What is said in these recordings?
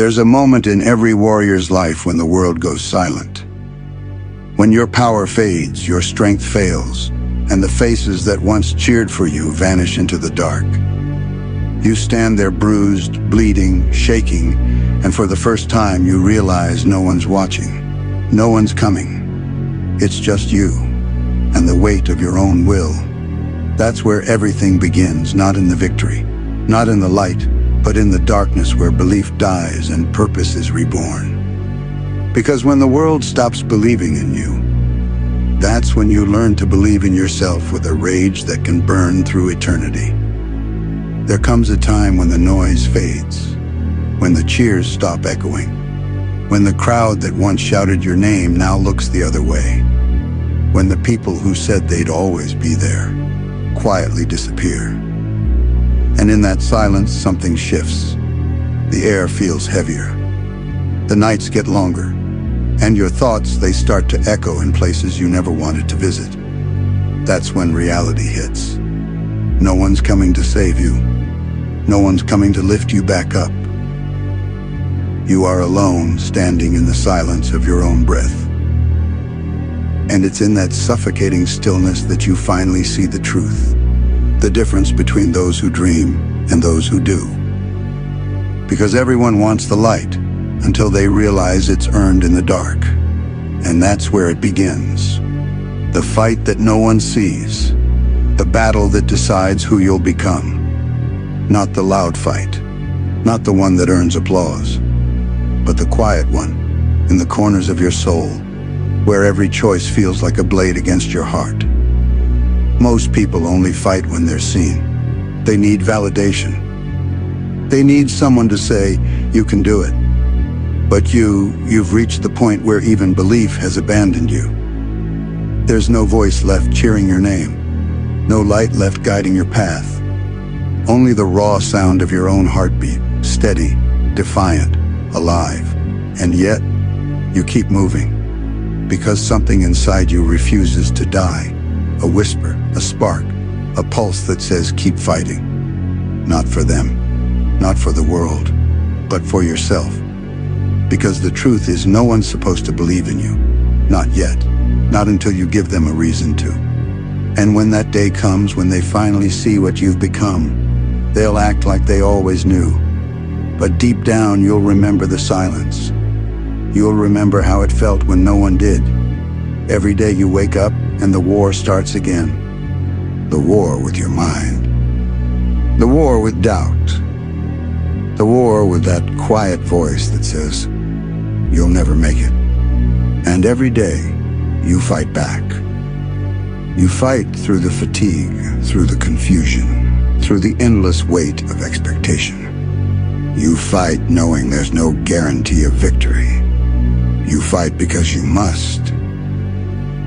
There's a moment in every warrior's life when the world goes silent. When your power fades, your strength fails, and the faces that once cheered for you vanish into the dark. You stand there bruised, bleeding, shaking, and for the first time you realize no one's watching. No one's coming. It's just you and the weight of your own will. That's where everything begins, not in the victory, not in the light, but in the darkness where belief dies and purpose is reborn. Because when the world stops believing in you, that's when you learn to believe in yourself with a rage that can burn through eternity. There comes a time when the noise fades, when the cheers stop echoing, when the crowd that once shouted your name now looks the other way, when the people who said they'd always be there quietly disappear. And in that silence, something shifts. The air feels heavier. The nights get longer, and your thoughts, they start to echo in places you never wanted to visit. That's when reality hits. No one's coming to save you. No one's coming to lift you back up. You are alone, standing in the silence of your own breath. And it's in that suffocating stillness that you finally see the truth. The difference between those who dream and those who do. Because everyone wants the light until they realize it's earned in the dark. And that's where it begins. The fight that no one sees. The battle that decides who you'll become. Not the loud fight. Not the one that earns applause. But the quiet one, in the corners of your soul, where every choice feels like a blade against your heart. Most people only fight when they're seen. They need validation. They need someone to say, you can do it. But you've reached the point where even belief has abandoned you. There's no voice left cheering your name. No light left guiding your path. Only the raw sound of your own heartbeat, steady, defiant, alive. And yet, you keep moving. Because something inside you refuses to die. A whisper, a spark, a pulse that says keep fighting. Not for them, not for the world, but for yourself. Because the truth is no one's supposed to believe in you. Not yet. Not until you give them a reason to. And when that day comes, when they finally see what you've become, they'll act like they always knew. But deep down, you'll remember the silence. You'll remember how it felt when no one did. Every day you wake up and the war starts again. The war with your mind. The war with doubt. The war with that quiet voice that says, you'll never make it. And every day, you fight back. You fight through the fatigue, through the confusion, through the endless weight of expectation. You fight knowing there's no guarantee of victory. You fight because you must.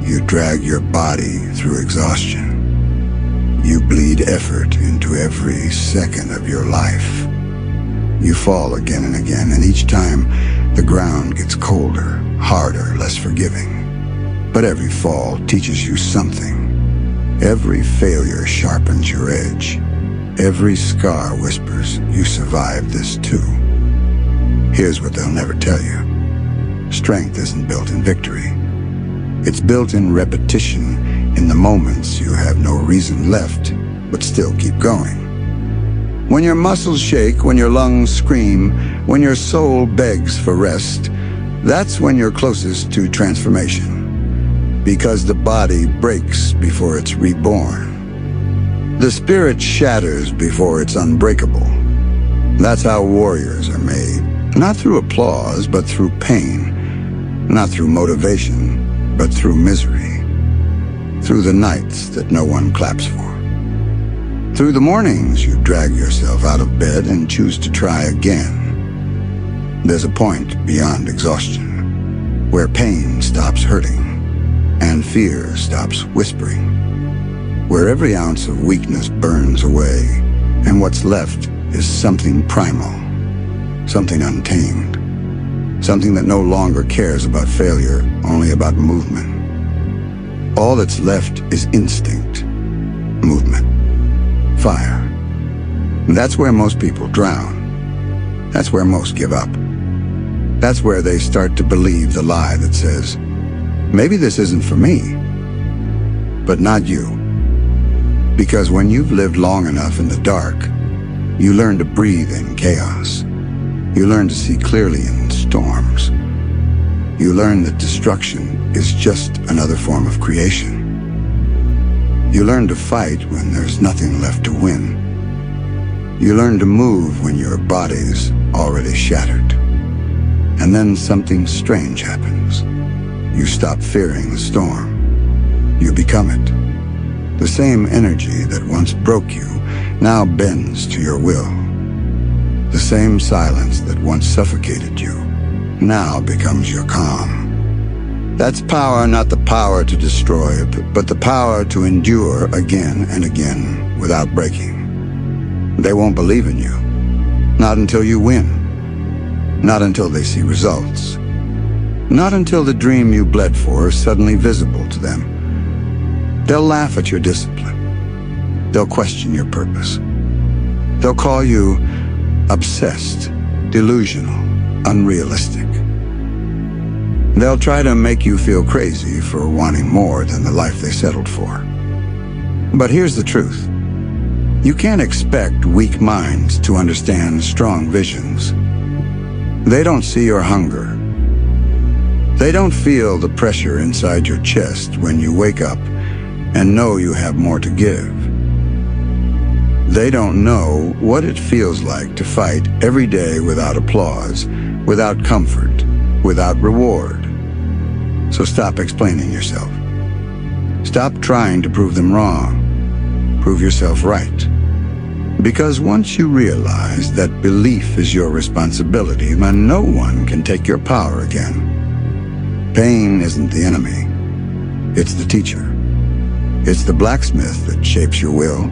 You drag your body through exhaustion. You bleed effort into every second of your life. You fall again and again, and each time the ground gets colder, harder, less forgiving. But every fall teaches you something. Every failure sharpens your edge. Every scar whispers, you survived this too. Here's what they'll never tell you. Strength isn't built in victory. It's built in repetition, in the moments you have no reason left, but still keep going. When your muscles shake, when your lungs scream, when your soul begs for rest, that's when you're closest to transformation. Because the body breaks before it's reborn. The spirit shatters before it's unbreakable. That's how warriors are made. Not through applause, but through pain. Not through motivation, but through misery. Through the nights that no one claps for. Through the mornings you drag yourself out of bed and choose to try again. There's a point beyond exhaustion, where pain stops hurting, and fear stops whispering. Where every ounce of weakness burns away, and what's left is something primal, something untamed. Something that no longer cares about failure, only about movement. All that's left is instinct, movement, fire. And that's where most people drown. That's where most give up. That's where they start to believe the lie that says, maybe this isn't for me, but not you. Because when you've lived long enough in the dark, you learn to breathe in chaos. You learn to see clearly in storms. You learn that destruction is just another form of creation. You learn to fight when there's nothing left to win. You learn to move when your body's already shattered. And then something strange happens. You stop fearing the storm. You become it. The same energy that once broke you now bends to your will. The same silence that once suffocated you now becomes your calm. That's power, not the power to destroy, but the power to endure again and again without breaking. They won't believe in you. Not until you win. Not until they see results. Not until the dream you bled for is suddenly visible to them. They'll laugh at your discipline. They'll question your purpose. They'll call you obsessed, delusional, unrealistic. They'll try to make you feel crazy for wanting more than the life they settled for. But here's the truth. You can't expect weak minds to understand strong visions. They don't see your hunger. They don't feel the pressure inside your chest when you wake up and know you have more to give. They don't know what it feels like to fight every day without applause, without comfort, without reward. So stop explaining yourself. Stop trying to prove them wrong. Prove yourself right. Because once you realize that belief is your responsibility, then no one can take your power again. Pain isn't the enemy. It's the teacher. It's the blacksmith that shapes your will.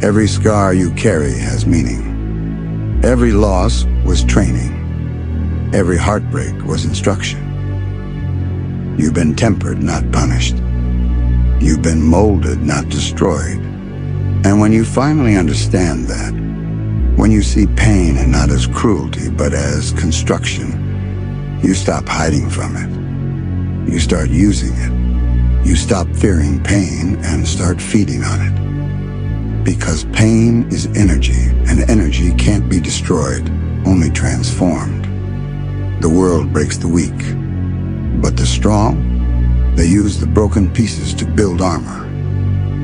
Every scar you carry has meaning. Every loss was training. Every heartbreak was instruction. You've been tempered, not punished. You've been molded, not destroyed. And when you finally understand that, when you see pain and not as cruelty, but as construction, you stop hiding from it. You start using it. You stop fearing pain and start feeding on it. Because pain is energy, and energy can't be destroyed, only transformed. The world breaks the weak, but the strong, they use the broken pieces to build armor.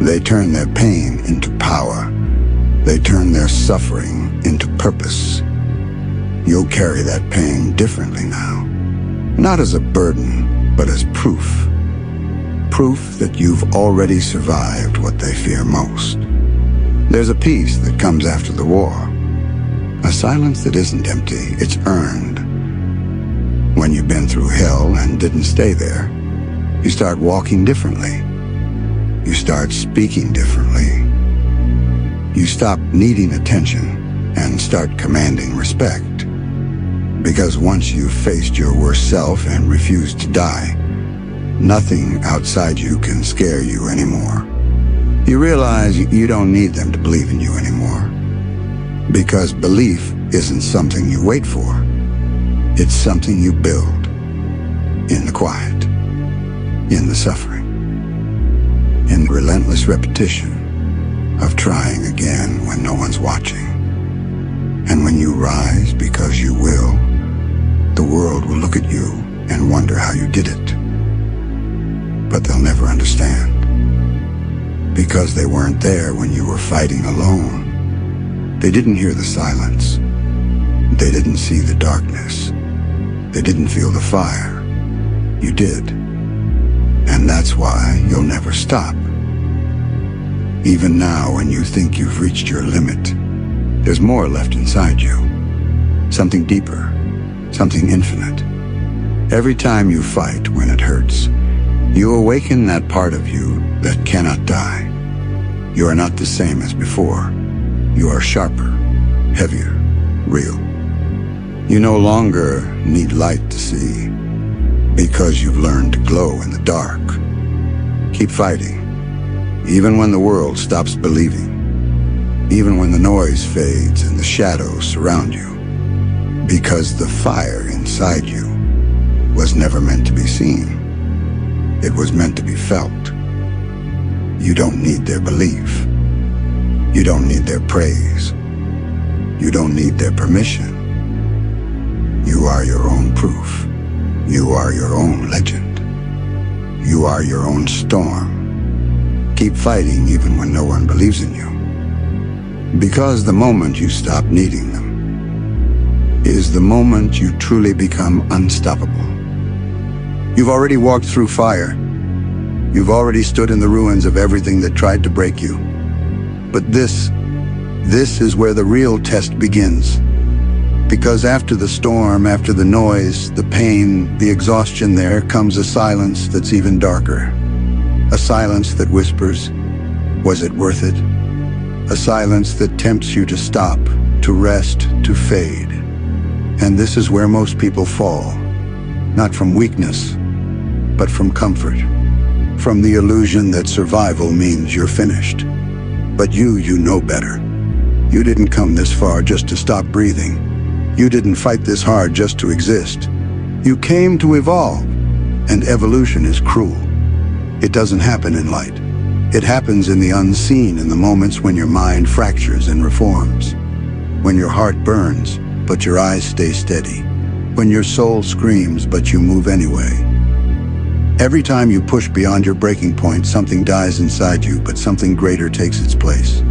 They turn their pain into power. They turn their suffering into purpose. You'll carry that pain differently now. Not as a burden, but as proof. Proof that you've already survived what they fear most. There's a peace that comes after the war. A silence that isn't empty, it's earned. When you've been through hell and didn't stay there, you start walking differently. You start speaking differently. You stop needing attention and start commanding respect. Because once you've faced your worst self and refused to die, nothing outside you can scare you anymore. You realize you don't need them to believe in you anymore. Because belief isn't something you wait for. It's something you build in the quiet, in the suffering, in the relentless repetition of trying again when no one's watching. And when you rise because you will, the world will look at you and wonder how you did it. But they'll never understand. Because they weren't there when you were fighting alone. They didn't hear the silence. They didn't see the darkness. They didn't feel the fire. You did. And that's why you'll never stop. Even now, when you think you've reached your limit, there's more left inside you. Something deeper, something infinite. Every time you fight when it hurts, you awaken that part of you that cannot die. You are not the same as before. You are sharper, heavier, real. You no longer need light to see, because you've learned to glow in the dark. Keep fighting, even when the world stops believing, even when the noise fades and the shadows surround you. Because the fire inside you was never meant to be seen. It was meant to be felt. You don't need their belief. You don't need their praise. You don't need their permission. You are your own proof. You are your own legend. You are your own storm. Keep fighting even when no one believes in you. Because the moment you stop needing them is the moment you truly become unstoppable. You've already walked through fire. You've already stood in the ruins of everything that tried to break you. But this is where the real test begins. Because after the storm, after the noise, the pain, the exhaustion, there comes a silence that's even darker. A silence that whispers, was it worth it? A silence that tempts you to stop, to rest, to fade. And this is where most people fall. Not from weakness, but from comfort. From the illusion that survival means you're finished. But you know better. You didn't come this far just to stop breathing. You didn't fight this hard just to exist. You came to evolve, and evolution is cruel. It doesn't happen in light. It happens in the unseen, in the moments when your mind fractures and reforms. When your heart burns, but your eyes stay steady. When your soul screams, but you move anyway. Every time you push beyond your breaking point, something dies inside you, but something greater takes its place.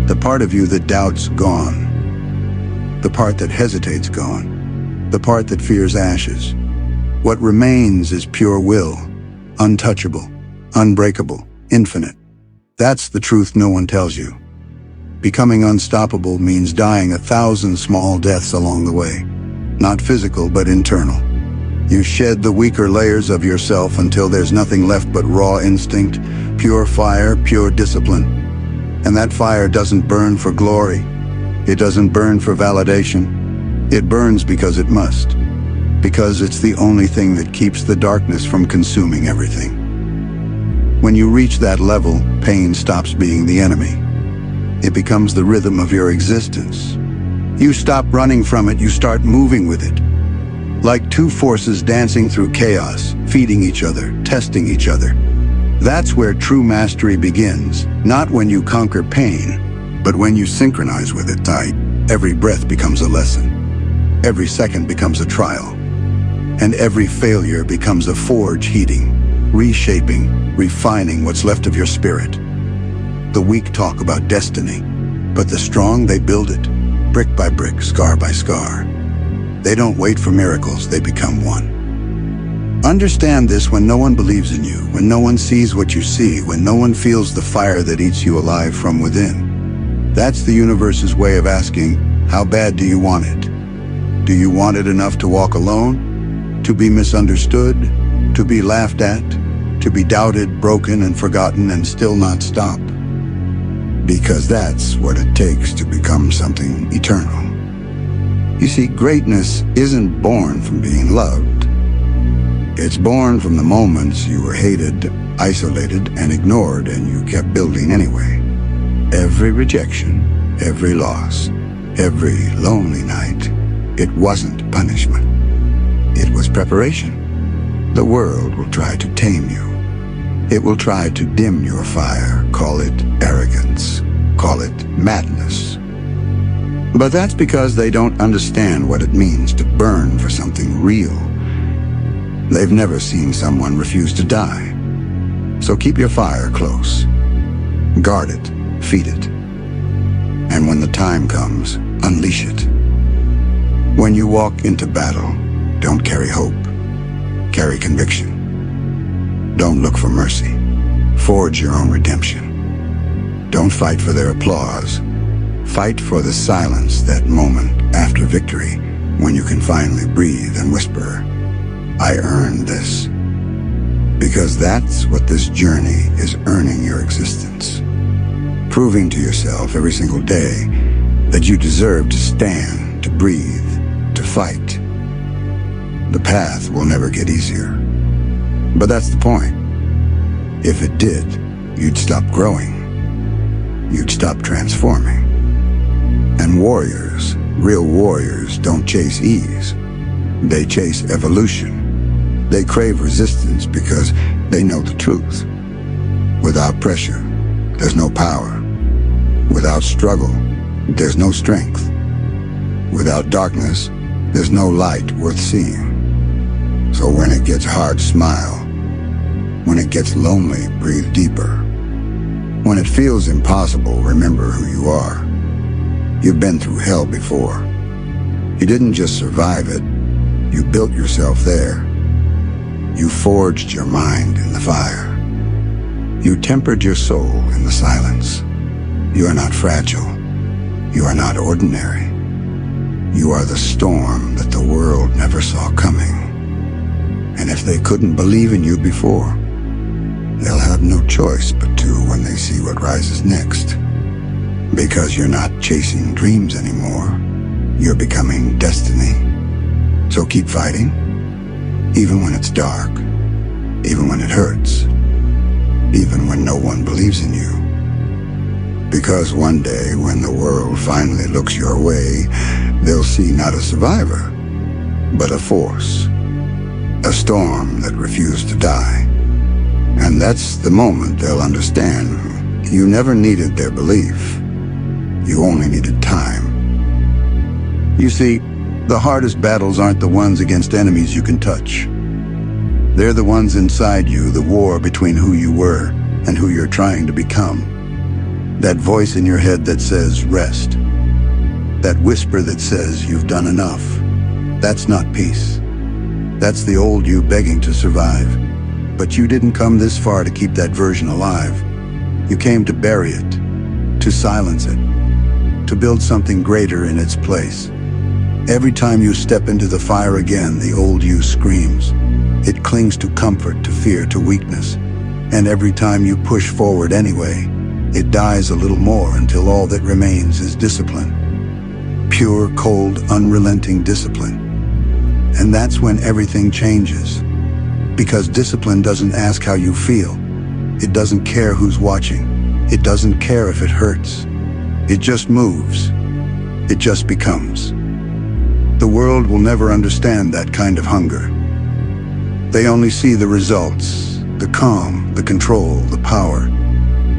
The part of you that doubts, gone. The part that hesitates, gone. The part that fears ashes. What remains is pure will, untouchable, unbreakable, infinite. That's the truth no one tells you. Becoming unstoppable means dying 1,000 small deaths along the way. Not physical, but internal. You shed the weaker layers of yourself until there's nothing left but raw instinct, pure fire, pure discipline. And that fire doesn't burn for glory. It doesn't burn for validation. It burns because it must. Because it's the only thing that keeps the darkness from consuming everything. When you reach that level, pain stops being the enemy. It becomes the rhythm of your existence. You stop running from it, you start moving with it. Like two forces dancing through chaos, feeding each other, testing each other. That's where true mastery begins, not when you conquer pain, but when you synchronize with it tight. Every breath becomes a lesson. Every second becomes a trial. And every failure becomes a forge heating, reshaping, refining what's left of your spirit. The weak talk about destiny, but the strong, they build it, brick by brick, scar by scar. They don't wait for miracles, they become one. Understand this when no one believes in you, when no one sees what you see, when no one feels the fire that eats you alive from within. That's the universe's way of asking, how bad do you want it? Do you want it enough to walk alone? To be misunderstood? To be laughed at? To be doubted, broken, and forgotten, and still not stop? Because that's what it takes to become something eternal. You see, greatness isn't born from being loved. It's born from the moments you were hated, isolated, and ignored, and you kept building anyway. Every rejection, every loss, every lonely night, it wasn't punishment. It was preparation. The world will try to tame you. It will try to dim your fire, call it arrogance, call it madness. But that's because they don't understand what it means to burn for something real. They've never seen someone refuse to die. So keep your fire close. Guard it, feed it. And when the time comes, unleash it. When you walk into battle, don't carry hope. Carry conviction. Don't look for mercy. Forge your own redemption. Don't fight for their applause. Fight for the silence, that moment after victory, when you can finally breathe and whisper, I earned this. Because that's what this journey is, earning your existence. Proving to yourself every single day that you deserve to stand, to breathe, to fight. The path will never get easier. But that's the point. If it did, you'd stop growing. You'd stop transforming. And warriors, Real warriors don't chase ease. They chase evolution. They crave resistance because they know the truth. Without pressure, there's no power. Without struggle, there's no strength. Without darkness, there's no light worth seeing. So when it gets hard, smile. When it gets lonely, breathe deeper. When it feels impossible, remember who you are. You've been through hell before. You didn't just survive it, you built yourself there. You forged your mind in the fire. You tempered your soul in the silence. You are not fragile. You are not ordinary. You are the storm that the world never saw coming. And if they couldn't believe in you before, they'll have no choice but to when they see what rises next. Because you're not chasing dreams anymore. You're becoming destiny. So keep fighting, even when it's dark, even when it hurts, even when no one believes in you. Because one day, when the world finally looks your way, they'll see not a survivor, but a force, a storm that refused to die. And that's the moment they'll understand you never needed their belief. You only needed time. You see, the hardest battles aren't the ones against enemies you can touch. They're the ones inside you, the war between who you were and who you're trying to become. That voice in your head that says, rest. That whisper that says, you've done enough. That's not peace. That's the old you begging to survive. But you didn't come this far to keep that version alive. You came to bury it, to silence it, to build something greater in its place. Every time you step into the fire again, the old you screams. It clings to comfort, to fear, to weakness. And every time you push forward anyway, it dies a little more until all that remains is discipline. Pure, cold, unrelenting discipline. And that's when everything changes. Because discipline doesn't ask how you feel. It doesn't care who's watching. It doesn't care if it hurts. It just moves. It just becomes. The world will never understand that kind of hunger. They only see the results, the calm, the control, the power.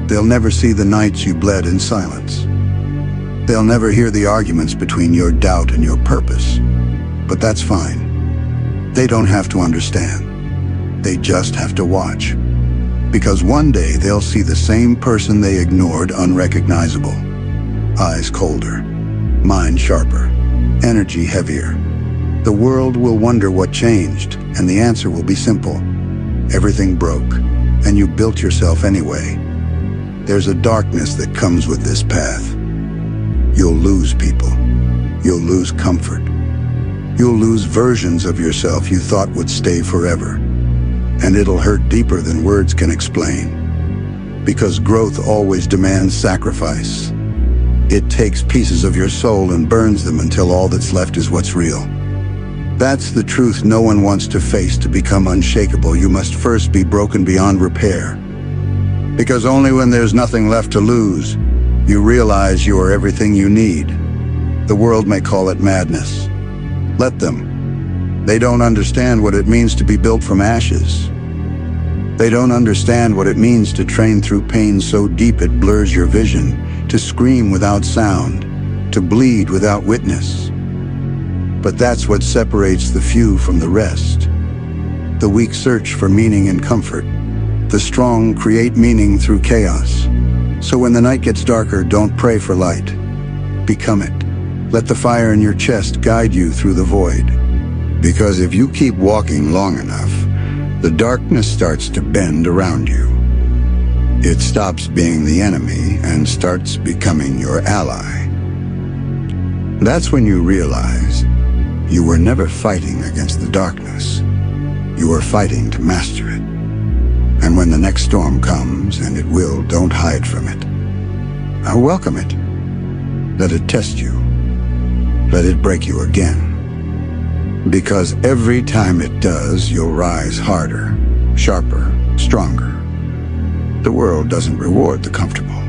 They'll never see the nights you bled in silence. They'll never hear the arguments between your doubt and your purpose. But that's fine. They don't have to understand. They just have to watch. Because one day they'll see the same person they ignored unrecognizable. Eyes colder, mind sharper, energy heavier. The world will wonder what changed, and the answer will be simple. Everything broke, and you built yourself anyway. There's a darkness that comes with this path. You'll lose people. You'll lose comfort. You'll lose versions of yourself you thought would stay forever. And it'll hurt deeper than words can explain. Because growth always demands sacrifice. It takes pieces of your soul and burns them until all that's left is what's real. That's the truth no one wants to face. To become unshakable, you must first be broken beyond repair. Because only when there's nothing left to lose, you realize you are everything you need. The world may call it madness. Let them. They don't understand what it means to be built from ashes. They don't understand what it means to train through pain so deep it blurs your vision, to scream without sound, to bleed without witness. But that's what separates the few from the rest. The weak search for meaning and comfort. The strong create meaning through chaos. So when the night gets darker, don't pray for light. Become it. Let the fire in your chest guide you through the void. Because if you keep walking long enough, the darkness starts to bend around you. It stops being the enemy and starts becoming your ally. That's when you realize you were never fighting against the darkness. You were fighting to master it. And when the next storm comes, and it will, don't hide from it. Welcome it. Let it test you. Let it break you again. Because every time it does, you'll rise harder, sharper, stronger. The world doesn't reward the comfortable.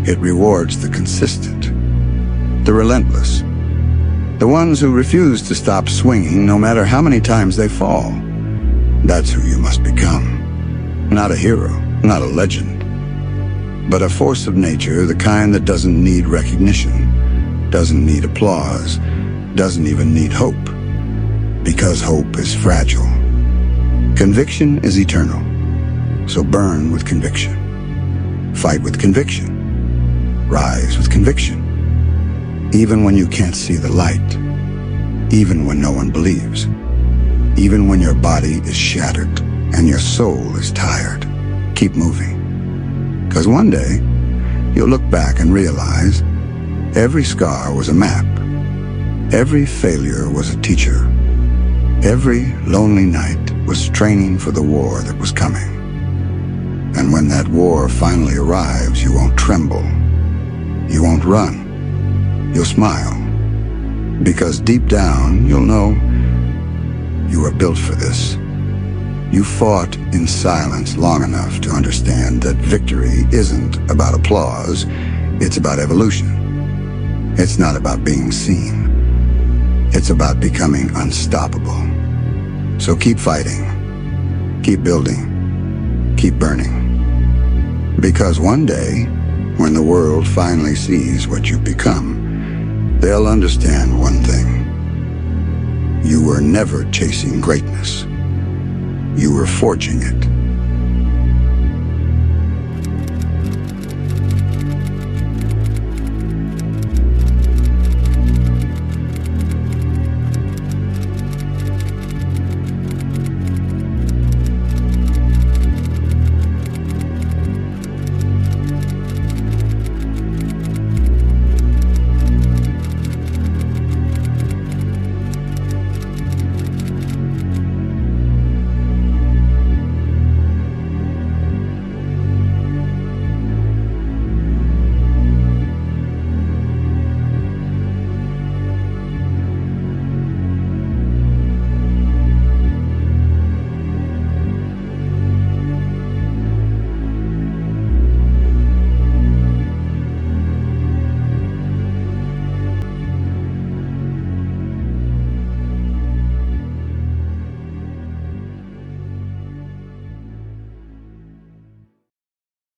It rewards the consistent, the relentless, The ones who refuse to stop swinging no matter how many times they fall. That's who you must become. Not a hero, not a legend, but a force of nature, the kind that doesn't need recognition, doesn't need applause, doesn't even need hope. Because hope is fragile. Conviction is eternal. So burn with conviction. Fight with conviction. Rise with conviction. Even when you can't see the light. Even when no one believes. Even when your body is shattered and your soul is tired. Keep moving. Because one day, you'll look back and realize every scar was a map. Every failure was a teacher. Every lonely night was training for the war that was coming. And when that war finally arrives, you won't tremble. You won't run. You'll smile. Because deep down, you'll know you were built for this. You fought in silence long enough to understand that victory isn't about applause, it's about evolution. It's not about being seen. It's about becoming unstoppable. So keep fighting, keep building, keep burning. Because one day, when the world finally sees what you've become, they'll understand one thing. You were never chasing greatness. You were forging it.